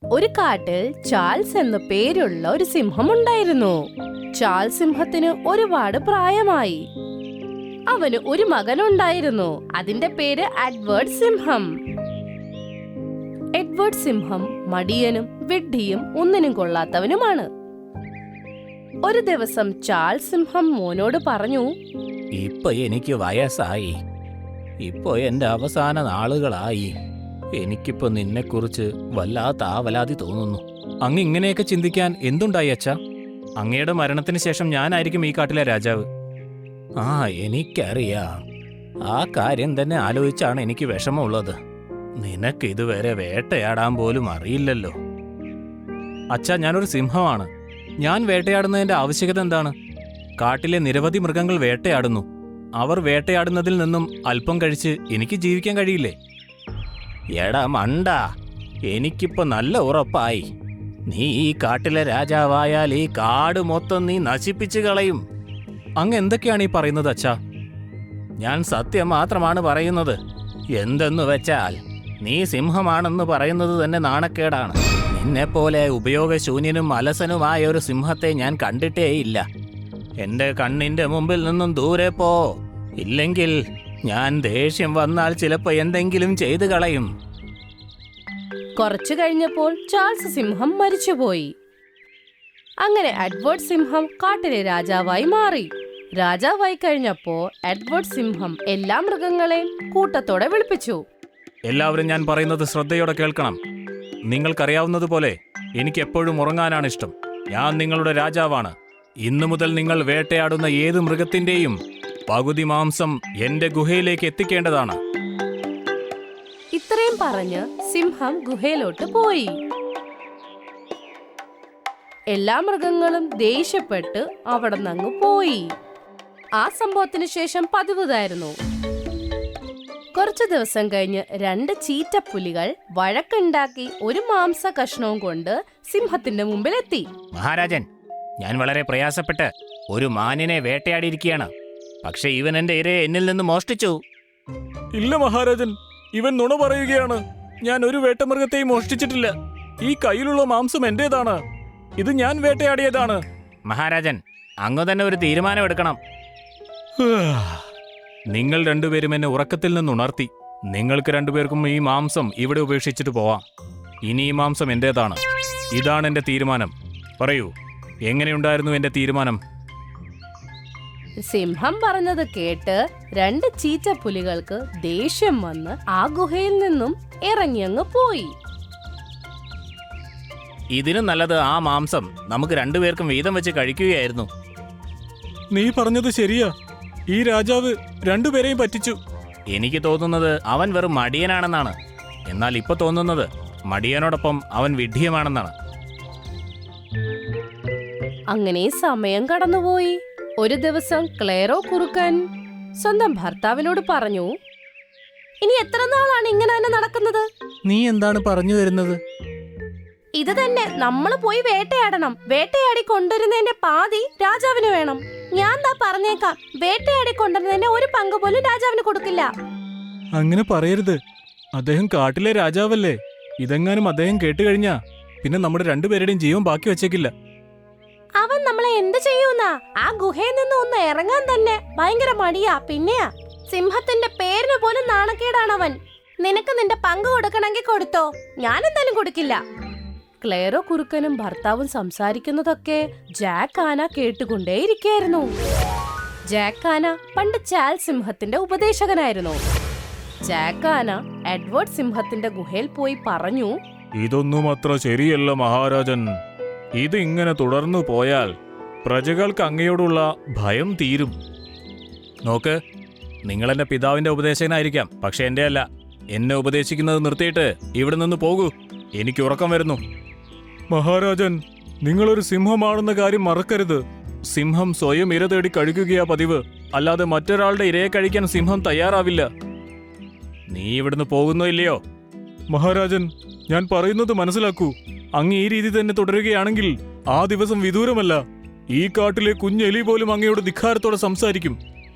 ഒരു കാട്ടിൽ ചാൾസ് എന്ന പേരുള്ള ഒരു സിംഹം ഉണ്ടായിരുന്നു. ചാൾസ് സിംഹത്തിന് ഒരുപാട് പ്രായമായി. അവന് ഒരു മകനുണ്ടായിരുന്നു. അതിന്റെ പേര് എഡ്വേർഡ് സിംഹം. എഡ്വേർഡ് സിംഹം മടിയനും വിഡ്ഢിയും ഒന്നിനും കൊള്ളാത്തവനുമാണ്. ഒരു ദിവസം ചാൾസ് സിംഹം മോനോട് പറഞ്ഞു, ഇപ്പൊ എനിക്ക് വയസ്സായി. ഇപ്പൊ എന്റെ അവസാന നാളുകളായി. എനിക്കിപ്പോ നിന്നെക്കുറിച്ച് വല്ലാത്ത ആവലാതി തോന്നുന്നു. അങ്ങ് ഇങ്ങനെയൊക്കെ ചിന്തിക്കാൻ എന്തുണ്ടായി അച്ഛാ? അങ്ങയുടെ മരണത്തിന് ശേഷം ഞാനായിരിക്കും ഈ കാട്ടിലെ രാജാവ്. ആ, എനിക്കറിയാം. ആ കാര്യം തന്നെ ആലോചിച്ചാണ് എനിക്ക് വിഷമമുള്ളത്. നിനക്ക് ഇതുവരെ വേട്ടയാടാൻ പോലും അറിയില്ലല്ലോ. അച്ഛാ, ഞാനൊരു സിംഹമാണ്. ഞാൻ വേട്ടയാടുന്നതിന്റെ ആവശ്യകത എന്താണ്? കാട്ടിലെ നിരവധി മൃഗങ്ങൾ വേട്ടയാടുന്നു. അവർ വേട്ടയാടുന്നതിൽ നിന്നും അല്പം കഴിച്ച് എനിക്ക് ജീവിക്കാൻ കഴിയില്ലേ? എടാ മണ്ട, എനിക്കിപ്പോ നല്ല ഉറപ്പായി. നീ ഈ കാട്ടിലെ രാജാവായാൽ ഈ കാട് മൊത്തം നീ നശിപ്പിച്ചു കളയും. അങ്ങ് എന്തൊക്കെയാണ് ഈ പറയുന്നത് അച്ഛാ? ഞാൻ സത്യം മാത്രമാണ് പറയുന്നത്. എന്തെന്നു വെച്ചാൽ നീ സിംഹമാണെന്ന് പറയുന്നത് തന്നെ നാണക്കേടാണ്. നിന്നെപ്പോലെ ഉപയോഗശൂന്യനും അലസനുമായ ഒരു സിംഹത്തെ ഞാൻ കണ്ടിട്ടേയില്ല. എന്റെ കണ്ണിന്റെ മുമ്പിൽ നിന്നും ദൂരെ പോ. ഇല്ലെങ്കിൽ ഞാൻ ദേഷ്യം വന്നാൽ ചിലപ്പോ എന്തെങ്കിലും ചെയ്തു കളയും. കുറച്ചു കഴിഞ്ഞപ്പോൾ ചാൾസ് സിംഹം മരിച്ചുപോയി. അങ്ങനെ എഡ്വേർഡ് സിംഹം കാട്ടിലെ രാജാവായി മാറി. രാജാവായി കഴിഞ്ഞപ്പോ എഡ്വേർഡ് സിംഹം എല്ലാ മൃഗങ്ങളെയും കൂട്ടത്തോടെ വിളിപ്പിച്ചു. എല്ലാവരും ഞാൻ പറയുന്നത് ശ്രദ്ധയോടെ കേൾക്കണം. നിങ്ങൾക്കറിയാവുന്നതുപോലെ എനിക്ക് എപ്പോഴും ഉറങ്ങാനാണ് ഇഷ്ടം. ഞാൻ നിങ്ങളുടെ രാജാവാണ്. ഇന്നു മുതൽ നിങ്ങൾ വേട്ടയാടുന്ന ഏത് മൃഗത്തിന്റെയും പകുതി മാംസം എന്റെ ഗുഹയിലേക്ക് എത്തിക്കേണ്ടതാണ്. ഇത്രയും പറഞ്ഞ് സിംഹം ഗുഹയിലോട്ട് പോയി. എല്ലാ മൃഗങ്ങളും ദേഷ്യപ്പെട്ട് അവിടെ നിന്ന് പോയി. ആ സംഭവത്തിന് ശേഷം പതിവുതായിരുന്നു. കുറച്ചു ദിവസം കഴിഞ്ഞ് 2 ചീറ്റപ്പുലികൾ വഴക്കുണ്ടാക്കി ഒരു മാംസ കഷ്ണവും കൊണ്ട് സിംഹത്തിന്റെ മുമ്പിലെത്തി. മഹാരാജൻ, ഞാൻ വളരെ പ്രയാസപ്പെട്ട് ഒരു മാനിനെ വേട്ടയാടിയിരിക്കുകയാണ്. പക്ഷെ ഇവൻ എന്റെ ഇരയെ എന്നിൽ നിന്ന് മോഷ്ടിച്ചു. ഇല്ല മഹാരാജൻ, ഇവൻ നുണ പറയുകയാണ്. ഞാൻ ഒരു വേട്ടമൃഗത്തെയും മോഷ്ടിച്ചിട്ടില്ല. ഈ കയ്യിലുള്ള മാംസം എന്റേതാണ്. ഇത് ഞാൻ വേട്ടയാടിയതാണ്. മഹാരാജൻ, അങ്ങ് തന്നെ ഒരു തീരുമാനം എടുക്കണം. നിങ്ങൾ രണ്ടുപേരും എന്നെ ഉറക്കത്തിൽ നിന്ന് ഉണർത്തി. നിങ്ങൾക്ക് രണ്ടുപേർക്കും ഈ മാംസം ഇവിടെ ഉപേക്ഷിച്ചിട്ട് പോവാം. ഇനി ഈ മാംസം എന്റേതാണ്. ഇതാണ് എന്റെ തീരുമാനം. പറയൂ, എങ്ങനെയുണ്ടായിരുന്നു എന്റെ തീരുമാനം? സിംഹം പറഞ്ഞത് കേട്ട് 2 ചീറ്റപ്പുലികൾക്ക് ദേഷ്യം വന്ന് ആ ഗുഹയിൽ നിന്നും ഇറങ്ങിയങ്ങ് പോയി. ഇതിനും നല്ലത് ആ മാംസം നമുക്ക് രണ്ടുപേർക്കും വീതം വെച്ച് കഴിക്കുകയായിരുന്നു. നീ പറഞ്ഞത് ശരിയാ. ഈ രാജാവ് രണ്ടുപേരെയും പറ്റിച്ചു. എനിക്ക് തോന്നുന്നത് അവൻ വെറും മടിയനാണെന്നാണ്. എന്നാൽ ഇപ്പൊ തോന്നുന്നത് മടിയനോടൊപ്പം അവൻ വിഡ്ഢിയമാണെന്നാണ്. അങ്ങനെ സമയം കടന്നുപോയി. ഒരു ദിവസം ക്ലേറോ കുറുക്കൻ സ്വന്തം ഭർത്താവിനോട് പറഞ്ഞു, ഇനി എത്ര നാളാണ് ഇങ്ങനെ തന്നെ നടക്കുന്നത്? നീ എന്താണ് പറഞ്ഞു വരുന്നത്? ഇത് തന്നെ, നമ്മൾ പോയി വേട്ടയാടണം. വേട്ടയാടി കൊണ്ടുവരുന്നതിന്റെ പാതി രാജാവിന് വേണം. ഞാൻ ദാ പറഞ്ഞേക്കാം, വേട്ടയാടി കൊണ്ടുവരുന്നതിന്റെ ഒരു പങ്ക് പോലും രാജാവിന് കൊടുക്കില്ല. അങ്ങനെ പറയരുത്. അദ്ദേഹം കാട്ടിലെ രാജാവല്ലേ. ഇതെങ്ങാനും അദ്ദേഹം കേട്ടുകഴിഞ്ഞാ പിന്നെ നമ്മുടെ രണ്ടുപേരുടെയും ജീവൻ ബാക്കി വെച്ചേക്കില്ല. അവൻ നമ്മളെ എന്ത് ചെയ്യൂന്നാ? ആ ഗുഹയിൽ നിന്ന് ഒന്ന് ഇറങ്ങാൻ തന്നെ ഭയങ്കര മടിയാ. പിന്നെയാ സിംഹത്തിന്റെ പേരിന് പോലും നാണക്കേടാണവൻ. നിനക്ക് നിന്റെ പങ്ക് കൊടുക്കണമെങ്കിൽ കൊടുത്തോ, ഞാൻ എന്തായാലും കൊടുക്കില്ല. ക്ലേറോ കുറുക്കനും ഭർത്താവും സംസാരിക്കുന്നതൊക്കെ ജാക്ക് ആന കേട്ടുകൊണ്ടേയിരിക്കായിരുന്നു. ജാക്ക് ആന പണ്ട് ചാൾസ് സിംഹത്തിന്റെ ഉപദേശകനായിരുന്നു. ജാക്ക് ആന എഡ്വേർഡ് സിംഹത്തിന്റെ ഗുഹയിൽ പോയി പറഞ്ഞു, ഇതൊന്നും അത്ര ശരിയല്ല മഹാരാജൻ. ഇത് ഇങ്ങനെ തുടർന്നു പോയാൽ പ്രജകൾക്ക് അങ്ങയോടുള്ള ഭയം തീരും. നോക്ക്, നിങ്ങൾ എന്റെ പിതാവിന്റെ ഉപദേശകനായിരിക്കാം, പക്ഷെ എന്റെ അല്ല. എന്നെ ഉപദേശിക്കുന്നത് നിർത്തിയിട്ട് ഇവിടെ നിന്ന് പോകൂ. എനിക്ക് ഉറക്കം വരുന്നു. മഹാരാജൻ, നിങ്ങളൊരു സിംഹമാണെന്ന കാര്യം മറക്കരുത്. സിംഹം സ്വയം ഇര തേടി കഴിക്കുകയാ പതിവ്. അല്ലാതെ മറ്റൊരാളുടെ ഇരയെ കഴിക്കാൻ സിംഹം തയ്യാറാവില്ല. നീ ഇവിടുന്ന് പോകുന്നോ ഇല്ലയോ? മഹാരാജൻ, ഞാൻ പറയുന്നത് മനസ്സിലാക്കൂ. അങ്ങ് ഈ രീതി തന്നെ തുടരുകയാണെങ്കിൽ ആ ദിവസം വിദൂരമല്ല. ഈ കാട്ടിലെ കുഞ്ഞെലി പോലും അങ്ങയോട് ധിക്കാരത്തോടെ സംസാരിക്കും.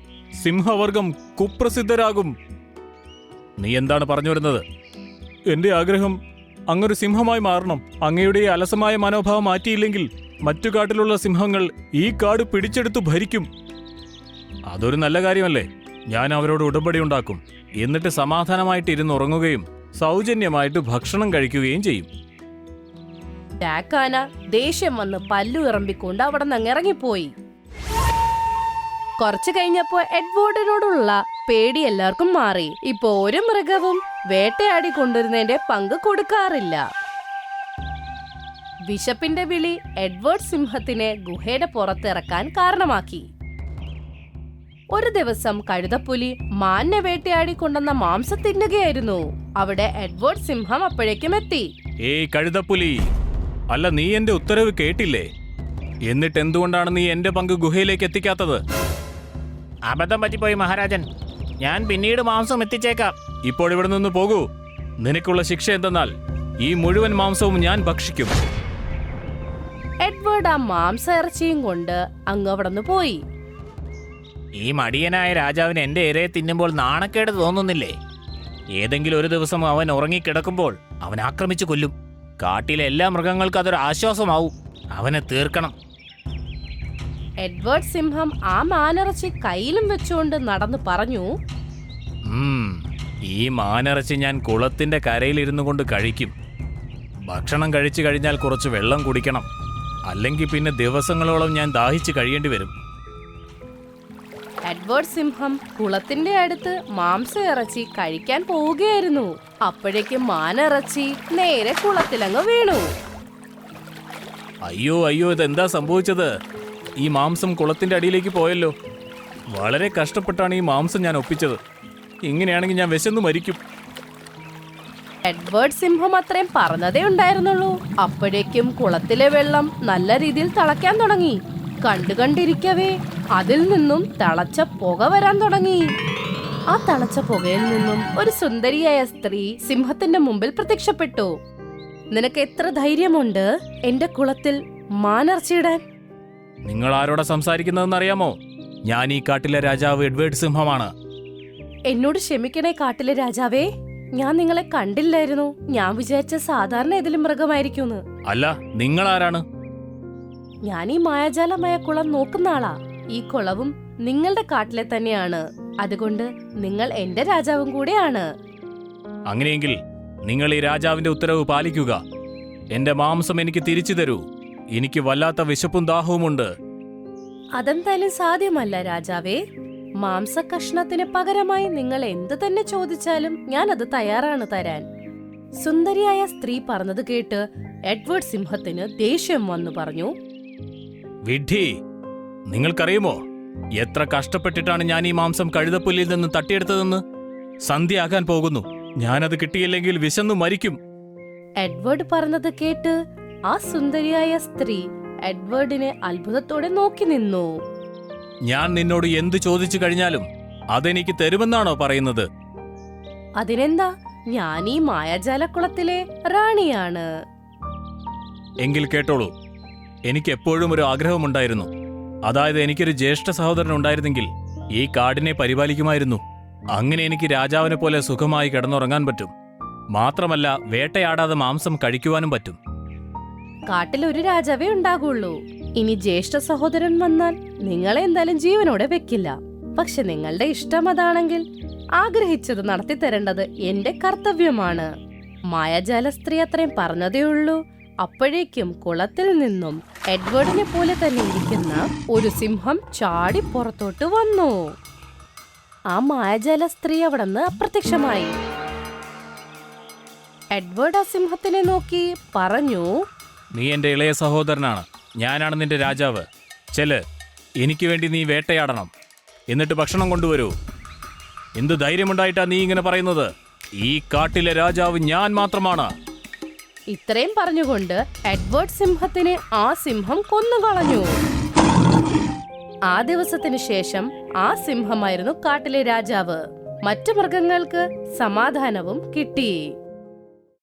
സിംഹവർഗം കുപ്രസിദ്ധരാകും. നീ എന്താണ് പറഞ്ഞു വരുന്നത്? എന്റെ ആഗ്രഹം അങ്ങൊരു സിംഹമായി മാറണം. അങ്ങയുടെ ഈ അലസമായ മനോഭാവം മാറ്റിയില്ലെങ്കിൽ മറ്റു കാട്ടിലുള്ള സിംഹങ്ങൾ ഈ കാട് പിടിച്ചെടുത്തു ഭരിക്കും. അതൊരു നല്ല കാര്യമല്ലേ? ഞാൻ അവരോട് ഉടമ്പടി ഉണ്ടാക്കും. എന്നിട്ട് സമാധാനമായിട്ട് ഇരുന്നുറങ്ങുകയും സൗജന്യമായിട്ട് ഭക്ഷണം കഴിക്കുകയും ചെയ്യും. ജാക്കാന ദേഷ്യം വന്ന് പല്ലു ഇറമ്പിക്കൊണ്ട് അവിടെ നിന്ന് ഇറങ്ങിപ്പോയി. കുറച്ചു കഴിഞ്ഞപ്പോ എഡ്വേർഡിനോടുള്ള പേടി എല്ലാവർക്കും മാറി. ഇപ്പൊ ഒരു മൃഗവും വേട്ടയാടി കൊണ്ടുവരുന്നതിന്റെ പങ്ക് കൊടുക്കാറില്ല. വിശപ്പിന്റെ വിളി എഡ്വേർഡ് സിംഹത്തിനെ ഗുഹയുടെ പുറത്തിറക്കാൻ കാരണമാക്കി. ഒരു ദിവസം കഴുതപ്പുലി മാനിനെ വേട്ടയാടി കൊണ്ടുവന്ന മാംസം തിന്നുകയായിരുന്നു. അവിടെ എഡ്വേർഡ് സിംഹം അപ്പോഴേക്കും എത്തി. ഏയ് കഴുതപ്പുലി, അല്ല നീ എന്റെ ഉത്തരവ് കേട്ടില്ലേ? എന്നിട്ട് എന്തുകൊണ്ടാണ് നീ എന്റെ പങ്ക് ഗുഹയിലേക്ക് എത്തിക്കാത്തത്? അബദ്ധം പറ്റിപ്പോയി മഹാരാജൻ. ഞാൻ പിന്നീട് മാംസം എത്തിച്ചേക്കാം. ഇപ്പോൾ ഇവിടെ നിന്ന് പോകൂ. നിനക്കുള്ള ശിക്ഷ എന്തെന്നാൽ ഈ മുഴുവൻ മാംസവും ഞാൻ ഭക്ഷിക്കും. എഡ്വേർഡ് ആ മാംസ ഇറച്ചിയും കൊണ്ട് അങ്ങ് അവിടെ നിന്ന് പോയി. ഈ മടിയനായ രാജാവിന് എന്റെ ഇരയെ തിന്നുമ്പോൾ നാണക്കേട് തോന്നുന്നില്ലേ? ഏതെങ്കിലും ഒരു ദിവസം അവൻ ഉറങ്ങിക്കിടക്കുമ്പോൾ അവൻ ആക്രമിച്ചു കൊല്ലും. കാട്ടിലെ എല്ലാ മൃഗങ്ങൾക്കും അതൊരു ആശ്വാസമാവും. അവനെ തീർക്കണം. എഡ്വേർഡ് സിംഹം ആ മാനിറച്ചി കയ്യിലും വെച്ചുകൊണ്ട് നടന്നു പറഞ്ഞു, ഈ മാനിറച്ചി ഞാൻ കുളത്തിന്റെ കരയിലിരുന്നു കൊണ്ട് കഴിക്കും. ഭക്ഷണം കഴിച്ചു കഴിഞ്ഞാൽ കുറച്ച് വെള്ളം കുടിക്കണം. അല്ലെങ്കിൽ പിന്നെ ദിവസങ്ങളോളം ഞാൻ ദാഹിച്ച് കഴിയേണ്ടി വരും. എഡ്വേർഡ് സിംഹം കുളത്തിന്റെ അടുത്ത് മാംസ ഇറച്ചി കഴിക്കാൻ പോവുകയായിരുന്നു. അപ്പോഴേക്കും മാനിറച്ചി നേരെ കുളത്തിലങ്ങ് വീണു. അയ്യോ അയ്യോ, ഇതെന്താ സംഭവിച്ചത്? ഈ മാംസം കുളത്തിന്റെ അടിയിലേക്ക് പോയല്ലോ. വളരെ കഷ്ടപ്പെട്ടാണ് ഈ മാംസം ഞാൻ ഒപ്പിച്ചത്. ഇങ്ങനെയാണെങ്കിൽ ഞാൻ വിശന്നു മരിക്കും. എഡ്വേർഡ് സിംഹം അത്രയും പറഞ്ഞതേ ഉണ്ടായിരുന്നുള്ളൂ. അപ്പോഴേക്കും കുളത്തിലെ വെള്ളം നല്ല രീതിയിൽ തിളയ്ക്കാൻ തുടങ്ങി. കണ്ടിരിക്കവേ അതിൽ നിന്നും തിളച്ച പുക വരാൻ തുടങ്ങി. ആ തിളച്ച പുകയിൽ നിന്നും ഒരു സുന്ദരിയായ സ്ത്രീ സിംഹത്തിന്റെ മുമ്പിൽ പ്രത്യക്ഷപ്പെട്ടു. നിനക്ക് എത്ര ധൈര്യമുണ്ട് എന്റെ കുളത്തിൽ മാനിറച്ചിയിടാൻ? നിങ്ങൾ ആരോടാ സംസാരിക്കുന്നതെന്ന് അറിയാമോ? ഞാൻ ഈ കാട്ടിലെ രാജാവ് എഡ്വേർഡ് സിംഹമാണ്. എന്നോട് ക്ഷമിക്കണേ കാട്ടിലെ രാജാവേ, ഞാൻ നിങ്ങളെ കണ്ടില്ലായിരുന്നു. ഞാൻ വിചാരിച്ച സാധാരണ ഏതെങ്കിലും മൃഗമായിരിക്കും. അല്ല, നിങ്ങൾ ആരാണ്? ഞാൻ ഈ മായാജാലമായ കുളം നോക്കുന്ന ആളാ. ഈ കുളവും നിങ്ങളുടെ കാട്ടിലെ തന്നെയാണ്. അതുകൊണ്ട് നിങ്ങൾ എന്റെ രാജാവും കൂടെയാണ്. അങ്ങനെയെങ്കിൽ നിങ്ങൾ ഈ രാജാവിന്റെ ഉത്തരവ് പാലിക്കുക. എന്റെ മാംസം എനിക്ക് തിരിച്ചു തരൂ. എനിക്ക് വല്ലാത്ത വിശപ്പും ദാഹവുമുണ്ട്. അതെന്തായാലും സാധ്യമല്ല രാജാവേ. മാംസകഷ്ണത്തിന് പകരമായി നിങ്ങൾ എന്ത് തന്നെ ചോദിച്ചാലും ഞാൻ അത് തയ്യാറാണ് തരാൻ. സുന്ദരിയായ സ്ത്രീ പറഞ്ഞത് കേട്ട് എഡ്വേർഡ് സിംഹത്തിന് ദേഷ്യം വന്നു പറഞ്ഞു, വിഡ്ഢി, നിങ്ങൾക്കറിയുമോ എത്ര കഷ്ടപ്പെട്ടിട്ടാണ് ഞാൻ ഈ മാംസം കഴുതപ്പുല്ലിൽ നിന്ന് തട്ടിയെടുത്തതെന്ന്? സന്ധ്യയാകാൻ പോകുന്നു. ഞാനത് കിട്ടിയില്ലെങ്കിൽ വിശന്നു മരിക്കും. എഡ്വേർഡ് പറഞ്ഞത് കേട്ട് ആ സുന്ദരിയായ സ്ത്രീ എഡ്വേർഡിനെ അത്ഭുതത്തോടെ നോക്കി നിന്നു. ഞാൻ നിന്നോട് എന്ത് ചോദിച്ചു കഴിഞ്ഞാലും അതെനിക്ക് തരുമെന്നാണോ പറയുന്നത്? അതിനെന്താ, ഞാൻ ഈ മായാജാലക്കുളത്തിലെ റാണിയാണ്. എങ്കിൽ കേട്ടോളൂ, എനിക്ക് എപ്പോഴും ഒരു ആഗ്രഹമുണ്ടായിരുന്നു. അതായത് എനിക്കൊരു ജ്യേഷ്ഠ സഹോദരൻ ഉണ്ടായിരുന്നെങ്കിൽ ഈ കാടിനെ പരിപാലിക്കുമായിരുന്നു. അങ്ങനെ എനിക്ക് രാജാവിനെ പോലെ സുഖമായി കിടന്നുറങ്ങാൻ പറ്റും. മാത്രമല്ല വേട്ടയാടാതെ മാംസം കഴിക്കുവാനും പറ്റും. കാട്ടിൽ ഒരു രാജാവേ ഉണ്ടാകുള്ളൂ. ഇനി ജ്യേഷ്ഠ സഹോദരൻ വന്നാൽ നിങ്ങളെ എന്തായാലും ജീവനോടെ വെക്കില്ല. പക്ഷെ നിങ്ങളുടെ ഇഷ്ടം അതാണെങ്കിൽ ആഗ്രഹിച്ചത് നടത്തി തരേണ്ടത് എന്റെ കർത്തവ്യമാണ്. മായാജാല സ്ത്രീ അത്രയും പറഞ്ഞതേ ഉള്ളൂ. അപ്പോഴേക്കും കുളത്തിൽ നിന്നും എഡ്വേർഡിനെ പോലെ തന്നെ ഇരിക്കുന്ന ഒരു സിംഹം ചാടി പുറത്തോട്ട് വന്നു. ആ മായാജാല സ്ത്രീ അവിടെ നിന്ന് അപ്രത്യക്ഷമായി. എഡ്വേർഡ് ആ സിംഹത്തിനെ നോക്കി പറഞ്ഞു, നീ എന്റെ ഇളയ സഹോദരനാണ്. ഞാനാണ് നിന്റെ രാജാവ്. ചെല്, എനിക്ക് വേണ്ടി നീ വേട്ടയാടണം. എന്നിട്ട് ഭക്ഷണം കൊണ്ടുവരൂ. എന്ത് ധൈര്യമുണ്ടായിട്ടാ നീ ഇങ്ങനെ പറയുന്നത്? ഈ കാട്ടിലെ രാജാവ് ഞാൻ മാത്രമാണ്. ഇത്രയും പറഞ്ഞുകൊണ്ട് എഡ്വേർഡ് സിംഹത്തിനെ ആ സിംഹം കൊന്നുകളഞ്ഞു. ആ ദിവസത്തിനു ശേഷം ആ സിംഹമായിരുന്നു കാട്ടിലെ രാജാവ്. മറ്റു മൃഗങ്ങൾക്ക് സമാധാനവും കിട്ടി.